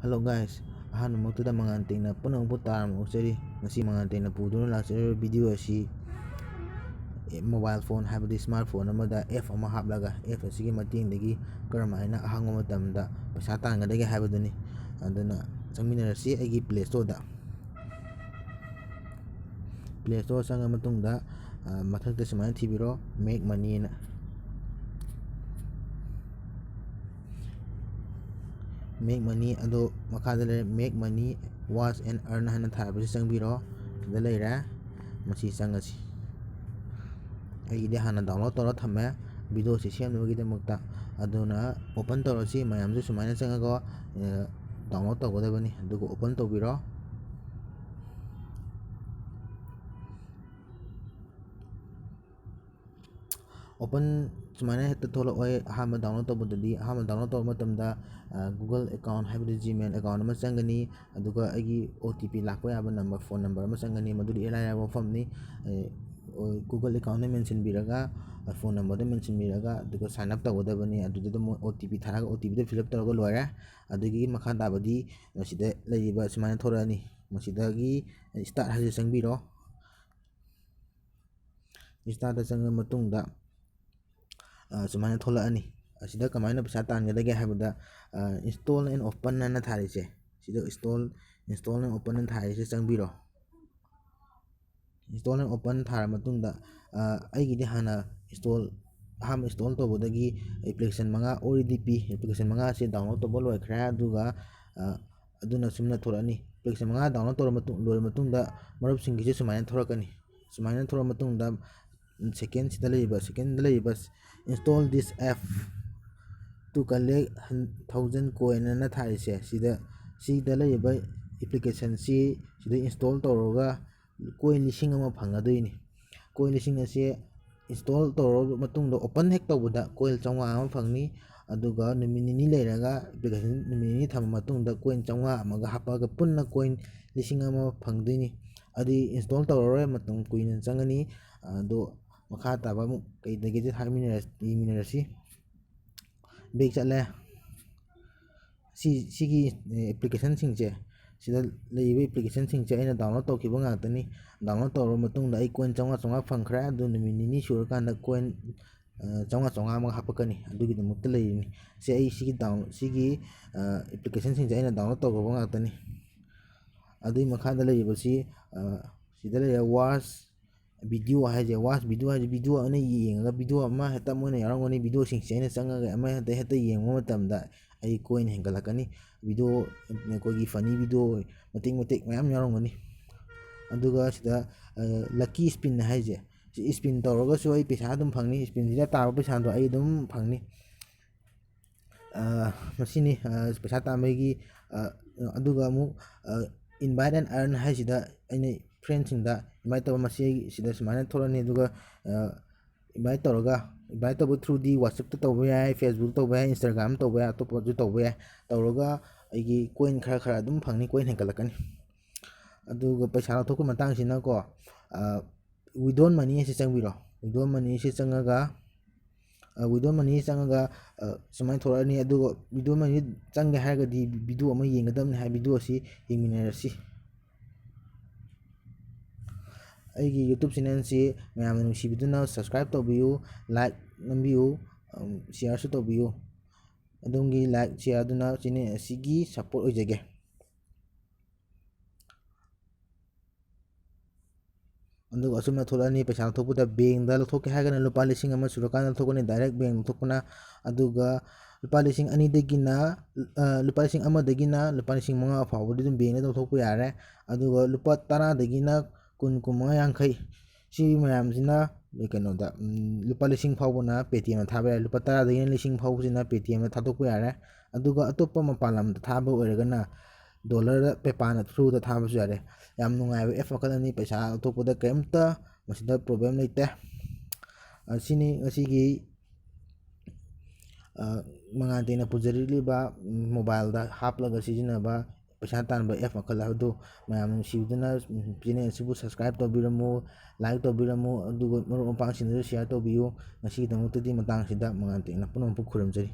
Hello guys, ꯑꯍꯥꯟꯕꯃꯛꯇꯗ ꯃꯉꯥꯟ ꯇꯦꯡꯅ ꯄꯨꯝꯅꯃꯛꯄꯨ ꯇꯥꯔꯝꯅ ꯑꯣꯛꯆꯔꯤ꯫ ꯉꯁꯤ ꯃꯉꯥꯟ ꯇꯦꯡꯅ ꯄꯨꯗꯨꯅ ꯂꯥꯛꯆꯔꯤꯕ ꯚꯤꯗꯤꯑꯣ ꯑꯁꯤ ꯃꯣꯕꯥꯏꯜ ꯐꯣꯟ ꯍꯥꯏꯕꯗꯤ ꯁ꯭ꯃꯥꯔꯠ ꯐꯣꯟ ꯑꯃꯗ ꯑꯦꯞ ꯑꯃ ꯍꯥꯞꯂꯒ ꯑꯦꯞ ꯑꯁꯤꯒꯤ ꯃꯇꯦꯡꯗꯒꯤ ꯀꯔꯝꯍꯥꯏꯅ ꯑꯍꯥꯡꯕ ꯃꯇꯝꯗ ꯄꯩꯁꯥ ꯇꯥꯟꯒꯗꯒꯦ ꯍꯥꯏꯕꯗꯨꯅꯤ꯫ ꯑꯗꯨꯅ ꯆꯪꯃꯤꯟꯅꯔꯁꯤ ꯑꯩꯒꯤ ꯄ꯭ꯂꯦ ꯁ꯭ꯇꯣꯔꯗ ꯆꯪꯉ ꯃꯇꯨꯡꯗ ꯃꯊꯛꯇ ꯁꯨꯃꯥꯏꯅ ꯊꯤꯕꯤꯔꯣ ꯃꯦꯛ ꯃꯅꯤꯅ꯫ ꯃꯦꯛ ꯃꯅꯤ ꯑꯗꯣ ꯃꯈꯥꯗ ꯂꯩꯔꯦ ꯃꯦꯛ ꯃꯅꯤ ꯋꯥꯆ ꯑꯦꯟ ꯑꯔꯟ ꯍꯥꯏꯅ ꯊꯥꯔꯕꯁꯤ ꯆꯪꯕꯤꯔꯣ꯫ ꯁꯤꯗ ꯂꯩꯔꯦ, ꯃꯁꯤ ꯆꯪꯉꯁꯤ꯫ ꯑꯩꯒꯤꯗꯤ ꯍꯥꯟꯅ ꯗꯥꯎꯟꯂꯣꯗ ꯇꯧꯔ ꯊꯝꯃꯦ ꯚꯤꯗꯤꯑꯣꯁꯤ ꯁꯦꯝꯅꯕꯒꯤꯗꯃꯛꯇ꯫ ꯑꯗꯨꯅ ꯑꯣꯄꯟ ꯇꯧꯔꯁꯤ, ꯃꯌꯥꯝꯁꯨ ꯁꯨꯃꯥꯏꯅ ꯆꯪꯉꯒ ꯗꯥꯎꯟꯂꯣꯗ ꯇꯧꯒꯗꯕꯅꯤ꯫ ꯑꯗꯨꯒ ꯑꯣꯄꯟ ꯇꯧꯕꯤꯔꯣ꯫ ꯑꯣꯄꯟ ꯁꯨꯃꯥꯏꯅ ꯍꯦꯛꯇ ꯊꯣꯛꯂꯛꯑꯣꯏ ꯑꯍꯥꯟꯕ ꯗꯥꯎꯟꯂꯣꯗ ꯇꯧꯕꯗꯗꯤ꯫ ꯑꯍꯥꯟꯕ ꯗꯥꯎꯟꯂꯣꯗ ꯇꯧꯕ ꯃꯇꯝꯗ ꯒꯨꯒꯜ ꯑꯦꯀꯥꯎꯟ ꯍꯥꯏꯕꯗꯤ ꯖꯤꯃꯦꯜ ꯑꯦꯀꯥꯎꯟ ꯑꯃ ꯆꯪꯒꯅꯤ, ꯑꯗꯨꯒ ꯑꯩꯒꯤ OTP ꯂꯥꯛꯄ ꯌꯥꯕ ꯐꯣꯟ ꯅꯝꯕꯔ ꯑꯃ ꯆꯪꯒꯅꯤ꯫ ꯃꯗꯨꯗꯤ ꯏꯔꯥꯏ ꯂꯥꯏꯕ ꯋꯥꯐꯝꯅꯤ꯫ ꯒꯨꯒꯜ ꯑꯦꯀꯥꯎꯟꯗ ꯃꯦꯟꯁꯤꯟꯕꯤꯔꯒ ꯐꯣꯟ ꯅꯝꯕꯔꯗ ꯃꯦꯟꯁꯤꯟꯕꯤꯔꯒ ꯑꯗꯨꯒ ꯁꯥꯏꯟ ꯑꯞ ꯇꯧꯒꯗꯕꯅꯤ꯫ ꯑꯗꯨꯗ ꯃꯣꯏ OTP ꯊꯥꯔꯒ OTPꯗ ꯐꯤꯜ ꯑꯞ ꯇꯧꯔꯒ ꯂꯣꯏꯔꯦ꯫ ꯑꯗꯨꯒꯤ ꯃꯈꯥ ꯇꯥꯕꯗꯤ ꯃꯁꯤꯗ ꯂꯩꯔꯤꯕ ꯁꯨꯃꯥꯏꯅ ꯊꯣꯔꯛꯑꯅꯤ꯫ ꯃꯁꯤꯗꯒꯤ ꯁ꯭ꯇꯥꯔꯠ ꯍꯥꯏꯁꯤ ꯆꯪꯕꯤꯔꯣ꯫ ꯁ꯭ꯇꯥꯔꯠꯇ ꯆꯪꯉ ꯃꯇꯨꯡꯗ ꯁꯨꯃꯥꯏꯅ ꯊꯣꯛꯂꯛꯑꯅꯤ꯫ ꯑꯁꯤꯗ ꯀꯃꯥꯏꯅ ꯄꯩꯁꯥ ꯇꯥꯟꯒꯗꯒꯦ ꯍꯥꯏꯕꯗ ꯏꯟꯁꯇꯣꯜ ꯑꯦꯟ ꯑꯣꯄꯟ ꯍꯥꯏꯅ ꯊꯥꯔꯤꯁꯦ, ꯁꯤꯗ ꯏꯟꯁꯇꯣꯜ ꯑꯦꯟ ꯑꯣꯄꯟ ꯍꯥꯏꯅ ꯊꯥꯔꯤꯁꯦ ꯆꯪꯕꯤꯔꯣ꯫ ꯏꯟꯁꯇꯣꯜ ꯑꯦꯟ ꯑꯣꯄꯟ ꯊꯥꯔ ꯃꯇꯨꯡꯗ ꯑꯩꯒꯤꯗꯤ ꯍꯥꯟꯅ ꯑꯍꯥꯟꯕ ꯏꯟꯁꯇꯣꯜ ꯇꯧꯕꯗꯒꯤ ꯑꯦꯄ꯭ꯂꯤꯀꯦꯁꯟ 5 ꯑꯣꯜꯔꯦꯗꯤ ꯄꯤ꯫ ꯑꯦꯄ꯭ꯂꯤꯀꯦꯁꯟ 5 ꯑꯁꯤ ꯗꯥꯎꯟꯂꯣꯗ ꯇꯧꯕ ꯂꯣꯏꯈ꯭ꯔꯦ꯫ ꯑꯗꯨꯒ ꯑꯗꯨꯅ ꯁꯨꯝꯅ ꯊꯣꯔꯛꯑꯅꯤ꯫ ꯑꯦꯄ꯭ꯂꯤꯀꯦꯁꯟ 5 ꯗꯥꯎꯟꯂꯣꯗ ꯂꯣꯏꯔ ꯃꯇꯨꯡꯗ ꯃꯔꯨꯞꯁꯤꯡꯒꯤꯁꯨ ꯁꯨꯃꯥꯏꯅ ꯊꯣꯔꯛꯀꯅꯤ꯫ ꯁꯨꯃꯥꯏꯅ ꯊꯣꯔꯛꯑ ꯃꯇꯨꯡꯗ ꯁꯦꯀꯦꯟꯗ ꯂꯩꯔꯤꯕ install this app to collect 1000 coin ꯑꯅ ꯊꯥꯔꯤꯁꯦ, ꯁꯤꯗ ꯂꯩꯔꯤꯕ ꯑꯦꯄ꯭ꯂꯤꯀꯦꯁꯟꯁꯤ ꯁꯤꯗ ꯏꯟꯁꯇꯣꯜ ꯇꯧꯔꯒ ꯀꯣꯏꯟ 1000 ꯐꯪꯒꯗꯣꯏꯅꯤ꯫ ꯀꯣꯏꯟ 1000 ꯑꯁꯤ ꯏꯟꯁꯇꯣꯜ ꯇꯧꯔꯕꯃꯇꯨꯡꯗ ꯑꯣꯄꯟ ꯍꯦꯛ ꯇꯧꯕꯗ ꯀꯣꯏꯟ 500 ꯐꯪꯅꯤ꯫ ꯑꯗꯨꯒ ꯅꯨꯃꯤꯠ ꯅꯤꯅꯤ ꯂꯩꯔꯒ ꯑꯦꯄ꯭ꯂꯤꯀꯦꯁꯟ ꯅꯨꯃꯤꯠ ꯅꯤꯅꯤ ꯊꯝꯕ ꯃꯇꯨꯡꯗ ꯀꯣꯏꯟ 500 ꯑꯃꯒ ꯍꯥꯞꯄꯛꯑꯒ ꯄꯨꯟꯅ ꯀꯣꯏꯟ 1000 ꯐꯪꯗꯣꯏꯅꯤ꯫ ꯑꯗꯨꯗꯤ ꯏꯟꯁꯇꯣꯜ ꯇꯧꯔꯔꯣꯏ, ꯃꯇꯝ ꯀꯨꯏꯅ ꯆꯪꯒꯅꯤ꯫ ꯑꯗꯣ ꯃꯈꯥ ꯇꯥꯕ ꯑꯃꯨꯛ ꯀꯩꯗꯒꯦꯗꯤ ꯌꯦꯡꯃꯤꯟꯅꯔꯁꯤ꯫ ꯕꯦꯛ ꯆꯠꯂꯦ꯫ ꯁꯤꯒꯤ ꯑꯦꯄ꯭ꯂꯤꯀꯦꯁꯟꯁꯤꯡꯁꯦ, ꯁꯤꯗ ꯂꯩꯔꯤꯕ ꯑꯦꯄ꯭ꯂꯤꯀꯦꯁꯟꯁꯤꯡꯁꯦ ꯑꯩꯅ ꯗꯥꯎꯟꯂꯣꯗ ꯇꯧꯈꯤꯕ ꯉꯥꯛꯇꯅꯤ꯫ ꯗꯥꯎꯟꯂꯣꯗ ꯇꯧꯔꯕ ꯃꯇꯨꯡꯗ ꯑꯩ ꯀꯣꯏꯟ 500 ꯐꯪꯈ꯭ꯔꯦ꯫ ꯑꯗꯨ ꯅꯨꯃꯤꯠ ꯅꯤꯅꯤ ꯁꯨꯔꯀꯥꯟꯗ ꯀꯣꯏꯟ 500 ꯑꯃꯒ ꯍꯥꯞꯄꯛꯀꯅꯤ꯫ ꯑꯗꯨꯒꯤꯗꯃꯛꯇ ꯂꯩꯔꯤꯅꯤ꯫ ꯑꯩ ꯁꯤꯒꯤ ꯑꯦꯄ꯭ꯂꯤꯀꯦꯁꯟꯁꯤꯡꯁꯦ ꯑꯩꯅ ꯗꯥꯎꯟꯂꯣꯗ ꯇꯧꯈ꯭ꯔꯕ ꯉꯥꯛꯇꯅꯤ꯫ ꯑꯗꯨꯒꯤ ꯃꯈꯥꯗ ꯂꯩꯔꯤꯕꯁꯤ ꯁꯤꯗ ꯂꯩꯔꯦ ꯋꯥꯆ ꯚꯤꯗꯤꯑꯣ ꯍꯥꯏꯁꯦ꯫ ꯋꯥꯆ ꯚꯤꯗꯤꯑꯣ ꯍꯥꯏꯁꯦ ꯚꯤꯗꯤꯑꯣ ꯑꯩꯅ ꯌꯦꯡꯉꯒ ꯚꯤꯗꯤꯑꯣ ꯑꯃ ꯍꯦꯛꯇ ꯃꯣꯏꯅ ꯌꯥꯎꯔꯝꯒꯅꯤ꯫ ꯚꯤꯗꯤꯑꯣꯁꯤꯡꯁꯦ ꯑꯩꯅ ꯆꯪꯉꯒ ꯑꯃ ꯍꯦꯛꯇ ꯌꯦꯡꯕ ꯃꯇꯝꯗ ꯑꯩ ꯀꯣꯏꯟ ꯍꯦꯟꯒꯠꯂꯛꯀꯅꯤ꯫ ꯚꯤꯗꯤꯑꯣ ꯑꯩꯈꯣꯏꯒꯤ ꯐꯅꯤ ꯚꯤꯗꯤꯑꯣ ꯃꯇꯦꯛ ꯃꯌꯥꯝ ꯌꯥꯎꯔꯝꯒꯅꯤ꯫ ꯑꯗꯨꯒ ꯁꯤꯗ ꯂꯛꯀꯤ ꯁ꯭ꯄꯤꯟ ꯍꯥꯏꯁꯦ, ꯁꯤ ꯁ꯭ꯄꯤꯟ ꯇꯧꯔꯒꯁꯨ ꯑꯩ ꯄꯩꯁꯥ ꯑꯗꯨꯝ ꯐꯪꯅꯤ꯫ ꯁ꯭ꯄꯤꯟꯁꯤꯗ ꯇꯥꯕ ꯄꯩꯁꯥꯗꯣ ꯑꯩ ꯑꯗꯨꯝ ꯐꯪꯅꯤ꯫ ꯃꯁꯤꯅꯤ ꯄꯩꯁꯥ ꯇꯥꯟꯕꯒꯤ꯫ ꯑꯗꯨꯒ ꯑꯃꯨꯛ ꯏꯟꯚꯥꯏꯠ ꯑꯦꯟ ꯑꯔꯟ ꯍꯥꯏꯁꯤꯗ ꯑꯩꯅ ꯐ꯭ꯔꯦꯟꯁꯤꯡꯗ ꯏꯟꯚꯥꯏꯠ ꯇꯧꯕ, ꯃꯁꯤ ꯁꯤꯗ ꯁꯨꯃꯥꯏꯅ ꯊꯣꯛꯂꯛꯑꯅꯤ꯫ ꯑꯗꯨꯒ ꯏꯟꯚꯥꯏꯠ ꯇꯧꯕ ꯊ꯭ꯔꯨꯗꯤ ꯋꯥꯆꯞꯇ ꯇꯧꯕ ꯌꯥꯏ, ꯐꯦꯁꯕꯨꯛꯇ ꯇꯧꯕ ꯌꯥꯏ, ꯏꯟꯁꯇꯥꯒ꯭ꯔꯥꯝ ꯇꯧꯕ ꯌꯥꯏ, ꯑꯇꯣꯞꯄꯁꯨ ꯇꯧꯕ ꯌꯥꯏ꯫ ꯇꯧꯔꯒ ꯑꯩꯒꯤ ꯀꯣꯏꯟ ꯈꯔ ꯑꯗꯨꯝ ꯐꯪꯅꯤ, ꯀꯣꯏꯟ ꯍꯦꯟꯒꯠꯂꯛꯀꯅꯤ꯫ ꯑꯗꯨꯒ ꯄꯩꯁꯥ ꯂꯧꯊꯣꯛꯄ ꯃꯇꯥꯡꯁꯤꯅꯀꯣ, ꯋꯤꯗ꯭ꯔꯣ ꯃꯅꯤ ꯑꯁꯤ ꯆꯪꯕꯤꯔꯣ꯫ ꯋꯤꯗ꯭ꯔꯣ ꯃꯅꯤ ꯆꯪꯉꯒ ꯁꯨꯃꯥꯏꯅ ꯊꯣꯛꯂꯛꯑꯅꯤ꯫ ꯑꯗꯨꯒ ꯋꯤꯗ꯭ꯔꯣ ꯃꯅꯤ ꯆꯪꯒꯦ ꯍꯥꯏꯔꯒꯗꯤ ꯚꯤꯗꯤꯑꯣ ꯑꯃ ꯌꯦꯡꯒꯗꯕꯅꯤ ꯍꯥꯏ ꯚꯤꯗꯤꯑꯣ ꯑꯁꯤ ꯌꯦꯡꯃꯤꯟꯅꯔꯁꯤ꯫ ꯑꯩꯒꯤ ꯌꯨꯇ꯭ꯌꯨꯕ ꯆꯦꯅꯦꯜꯁꯤ ꯃꯌꯥꯝꯅ ꯅꯨꯡꯁꯤꯕꯤꯗꯨꯅ ꯁꯕꯁꯀ꯭ꯔꯥꯏꯕ ꯇꯧꯕꯤꯌꯨ, ꯂꯥꯏꯛ ꯅꯝꯕꯤꯌꯨ, ꯁꯤꯌꯥꯔꯁꯨ ꯇꯧꯕꯤꯌꯨ꯫ ꯑꯗꯣꯝꯒꯤ ꯂꯥꯏꯛ ꯁꯤꯌꯥꯔ ꯑꯗꯨꯅ ꯆꯦꯅꯦꯜ ꯑꯁꯤꯒꯤ ꯁꯄꯣꯔꯠ ꯑꯣꯏꯖꯒꯦ꯫ ꯑꯗꯨꯒ ꯑꯁꯨꯝꯅ ꯊꯣꯛꯂꯛꯑꯅꯤ꯫ ꯄꯩꯁꯥ ꯂꯧꯊꯣꯛꯄꯗ ꯕꯦꯡꯗ ꯂꯧꯊꯣꯛꯀꯦ ꯍꯥꯏꯔꯒꯅ ꯂꯨꯄꯥ 1000 ꯁꯨꯔꯀꯥꯟꯗ ꯂꯧꯊꯣꯛꯀꯅꯤ, ꯗꯥꯏꯔꯦꯛ ꯕꯦꯡ ꯂꯧꯊꯣꯛꯄꯅ꯫ ꯑꯗꯨꯒ ꯂꯨꯄꯥ 2,000 ꯂꯨꯄꯥ 1,000 ꯂꯨꯄꯥ 500 ꯐꯥꯎꯕꯗꯤ ꯑꯗꯨꯝ ꯕꯦꯡꯗ ꯂꯧꯊꯣꯛꯄ ꯌꯥꯔꯦ꯫ ꯑꯗꯨꯒ ꯂꯨꯄꯥ 10 20, 50, 50 ꯁꯤ ꯃꯌꯥꯝꯁꯤꯅ ꯀꯩꯅꯣꯗ ꯂꯨꯄꯥ 1000 ꯐꯥꯎꯕꯅ ꯄꯦꯇꯤꯑꯦꯝꯗ ꯊꯥꯕ ꯌꯥꯔꯦ꯫ ꯂꯨꯄꯥ 10 ꯐꯥꯎꯕꯁꯤꯅ ꯄꯦꯇꯤꯑꯦꯝꯗ ꯊꯥꯗꯣꯛꯄ ꯌꯥꯔꯦ꯫ ꯑꯗꯨꯒ ꯑꯇꯣꯞꯄ ꯃꯄꯥꯟ ꯂꯝꯗ ꯊꯥꯕ ꯑꯣꯏꯔꯒꯅ ꯗꯣꯂꯔꯗ ꯄꯦꯄꯥꯜ ꯊ꯭ꯔꯨꯗ ꯊꯥꯕꯁꯨ ꯌꯥꯔꯦ꯫ ꯌꯥꯝ ꯅꯨꯡꯉꯥꯏꯕ ꯑꯦꯞ ꯃꯈꯜ ꯑꯃꯅꯤ꯫ ꯄꯩꯁꯥ ꯂꯧꯊꯣꯛꯄꯗ ꯀꯔꯤꯝꯇ ꯃꯁꯤꯗ ꯄ꯭ꯔꯣꯕ꯭ꯂꯦꯝ ꯂꯩꯇꯦ꯫ ꯑꯁꯤꯅꯤ ꯉꯁꯤꯒꯤ ꯃꯉꯥꯟ ꯇꯦꯡꯅ ꯄꯨꯖꯔꯛꯂꯤꯕ ꯃꯣꯕꯥꯏꯜꯗ ꯍꯥꯞꯂꯒ ꯁꯤꯖꯤꯟꯅꯕ ꯄꯩꯁꯥ ꯇꯥꯟꯕ ꯑꯦꯞ ꯃꯈꯜ ꯍꯥꯏꯕꯗꯨ꯫ ꯃꯌꯥꯝꯅ ꯅꯨꯡꯁꯤꯕꯤꯗꯨꯅ ꯆꯦꯅꯦꯜ ꯑꯁꯤꯕꯨ ꯁꯕꯁꯀ꯭ꯔꯥꯏꯕ ꯇꯧꯕꯤꯔꯝꯃꯨ, ꯂꯥꯏꯛ ꯇꯧꯕꯤꯔꯝꯃꯨ, ꯑꯗꯨꯒ ꯃꯔꯨꯞ ꯃꯄꯥꯡꯁꯤꯡꯗꯁꯨ ꯁꯤꯌꯥꯔ ꯇꯧꯕꯤꯌꯨ꯫ ꯉꯁꯤꯒꯤꯗꯃꯛꯇꯗꯤ ꯃꯇꯥꯡꯁꯤꯗ ꯃꯉꯥꯟ ꯇꯦꯡꯅ ꯄꯨꯝꯅꯃꯛꯄꯨ ꯈꯨꯔꯨꯝꯖꯔꯤ꯫